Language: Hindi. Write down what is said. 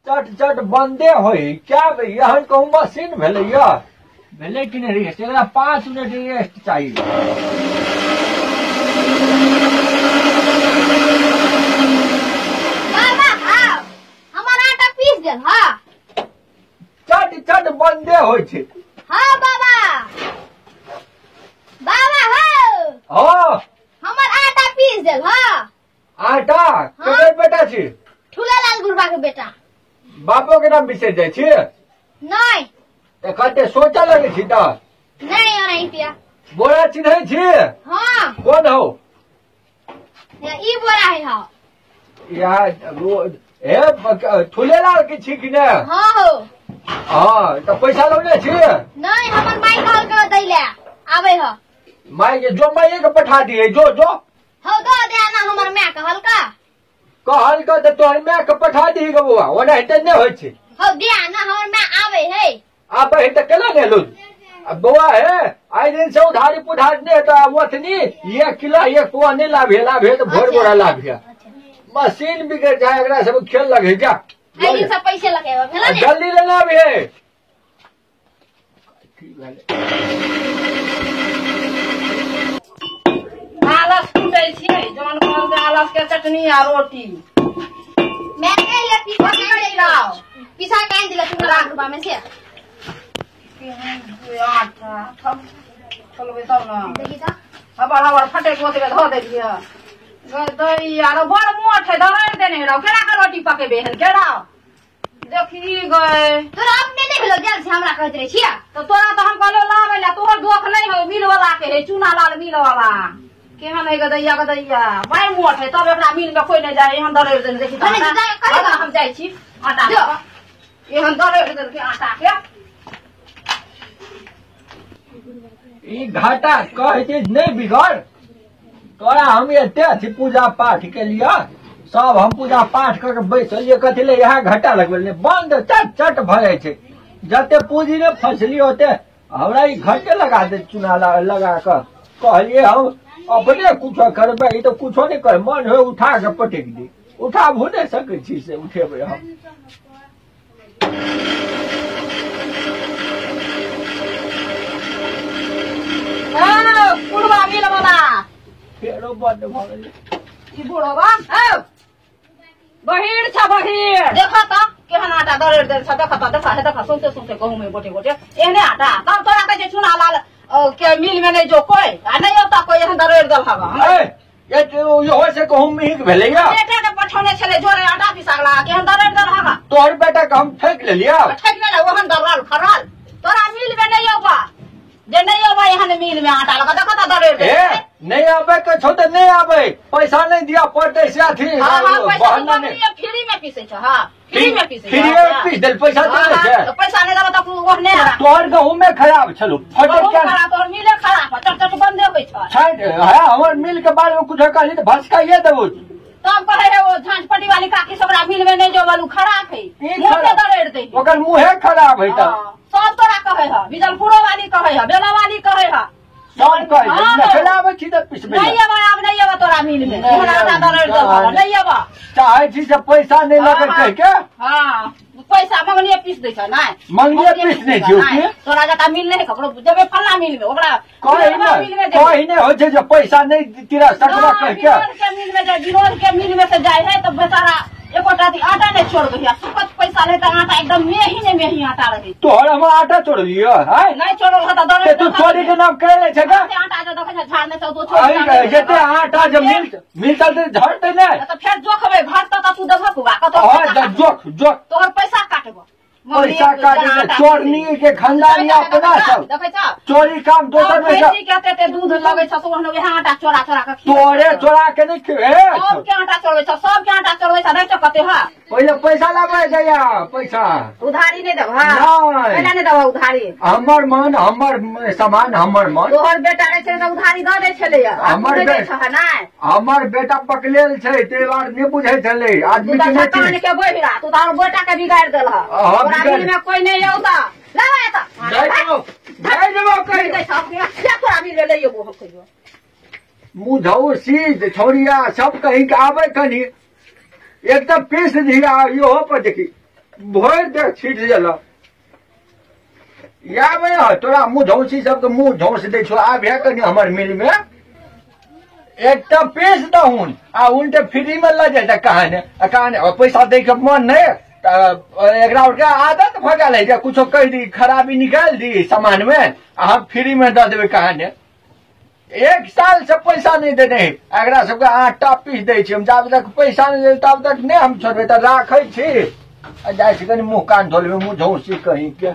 चट चट बंदे होई क्या भैया हम कहूँ मशीन भेलैया भेले कि नहीं रेस्ट एकरा 5 मिनट रेस्ट चाहिए बाबा हाँ हमारा आटा पीस दे हाँ चट चट बंदे होई छे हाँ बाबा बाबा हाँ हाँ हमार आटा पीस दे हाँ आटा केकर बेटा छी ठुलालाल गुरबा के बेटा बापो के नाम बिसर जाय छी नहीं त कते सोचा लगे छी त नहीं पिया बोरा चिन्है छी हाँ कोन हो ई बोरा है हाँ यार वो ए ठुलेलाल के छी कि ने हाँ हो हाँ तो पैसा लौने छी नहीं हमार माई कहल के दैले आवे हो माई के जो माई के पठा दिए जो हो दो दे ना हमर मां कहल का कहल का तो तोहर मां के पठा दी गे बुआ ओना हेते ने होय छी हो दे ना हमर मां आवे है आप हेते केला ने लू अब बुआ है आई दिन से उधारी पुधार ने तो वतनी 1 किलो 1 पुआ नहीं लाभे तो भोर बोरा लाभे मशीन बिगड़ जाए एकरा सब खेल लगे जा आई दिन से पैसे लगे भेला ने जल्दी लेना भी है आलस कुटै छियै जौन कहल के आलस के चटनी आ रोटी मैं कहले पीसा के लाओ पीसा के दिला तू लाख रुपया में से आटा थम चलबे तब ना देखी ता हबर फटे गोते में धो देलिए दही आरो बड़ मोट है दरार देने रहो केरा के रोटी पकेबे हन केरा देखी गए तोरा अपने नहीं भेलो जल से हमरा कहत रहे छिया तो तोरा तो हम कहलो लावे ला तोहर दोख नहीं हो मिल वाला के है चूना लाल मिल वाला केहन है गदैया बड़ मोट है तब एकरा मिल में कोई नहीं जाए हम दरेर देने देखी तो हम जाई छी आटा एहन दरेर देने के आटा के ई घाटा कहे चीज नहीं बिगड़ तोरा हम एते अथी पूजा पाठ के लिए सब हम पूजा पाठ करके बैठलिए कथी ले यहाँ घाटा लगबे बंद चट चट भरे छे जते पूंजी ने फसली होते हमरा ई घाटे लगा दे चुना लगा कर कहलिए हम अपने कुछ करबे ई तो कुछो नहीं कर मन हो उठा के पटक दी उठा भू नहीं सके छी से उठेबे हम कुड़वा मिल वाला फेरो बंद भ गेलै ई बुढ़वा बहिर छ बहिर देखा त केहन आटा दरेर देर छ देखा सुनते सुनते कहूं में गोटे गोटे एहने आटा तब तोरा के जे चुना लाल के मिल में नहीं जो कोई आ नहीं होता कोई एहन दरेर दल हवा ये यो से कहूं मिहिक भेलैया बेटा के पठौने छले जोरे आटा पिसागला केहन दरेर दल हवा तोहर बेटा के हम ठेक लेलिया ठेक ले ओहन दराल खराल तोरा मिल में नहीं होगा जे नहीं होगा यहाँ मिल में आटा लगा देखो तो दरेर दे नहीं आबे के छो तो नहीं आबे पैसा नहीं दिया पड़ते से अथी पैसा फ्री में पीसे छ हां फ्री में पीसे फ्री में पीस देल पैसा देले छै तो पैसा नहीं देबो तो ओहने तोहर गहूं में खराब छलो फटे क्या खराब तोहर मिले खराब चट चट बंद होय छ छाट है हमर मिल के बारे में कुछ कहली तो भसकाइए देबो तब कहे है वो झांझपट्टी वाली काकी सबरा मिल में नहीं जो वालू खराब है मुंह दरेर दे ओकर मुंहे खराब है त सब तोरा कहे है बिजलपुरो वाली कहे है बेला वाली कहे है सब कहे खराब छी त पिसबे नहीं अब नहीं अब तोरा मिल में आटा दरेर दे नहीं अब चाहे छी से पैसा नहीं लगे कह के हां पैसा मंगलिए पीस दे छ नहीं मंगलिए पीस नहीं छियो के तोरा जता मिल नहीं ककरो देबे फल्ला मिल में ओकरा कोई नहीं हो जे पैसा नहीं तेरा सकवा कह के मिल में जाए विरोध के मिल में से जाए है तो बेचारा एकोटा आटा नहीं छोड़ गया सुपत पैसा नहीं तो आटा एकदम मेही आटा रही तोहर हम आटा छोड़ लियो है नहीं छोड़ल होता दरे तू चोरी के नाम करे ले छका आटा जो देखे झाड़ में तो छोड़ जते आटा जब मिलता तो झड़ते नहीं तो फिर जोखबे घर तो तू देबो कुबा कतो हां जोख तोहर पैसा काटबो पैसा काटे चोरनी के खानदानी अपना सब देखे छ चोरी काम दोसर में सब कहते ते दूध लगे छ तो ओहनो यहाँ आटा चोरा के तोरे चोरा के नहीं खे सब के आटा चोरवे छ सब के आटा चोरवे छ नहीं तो कते हां पहले पैसा लावे गया पैसा उधारी नहीं देब हां पहले नहीं देब उधारी हमर मन हमर सामान हमर मन तोहर बेटा रहे छले त उधारी द दे छले हमर बेटा छ नहीं हमर बेटा पकलेल छै ते बार नहीं बुझै छले आदमी के नहीं के बहिरा तू तार बेटा के बिगाड़ देल ह मिल में कोई नहीं होता लावा त नहीं देबो कहि दे सब के तोरा मिल ले यो हम कहियो मुझौ सीध छोड़िया सब कहीं के आवे कनी एकदम पीस दिया यो पर देखी भोर देख छीट दिल या में तोरा मुँह झौसी सबके मुँह झौस दे छो आब है कनी हमर मिल में एक पेश दहुन आ उनटे फ्री में लग जाए कहानी पैसा दे के मन नहीं एक आदत भ गल है कुछ कह दी खराबी निकाल दी सामान में हम फ्री में दे देवे कहानी 1 साल से पैसा नहीं देने एकरा सबके आटा पीस दे छी हम जब तक पैसा नहीं दे तब तक नहीं हम छोड़बे त राखै छी जाय छी कनी मुँह कान धोलबे मुँह झौसी कहीं के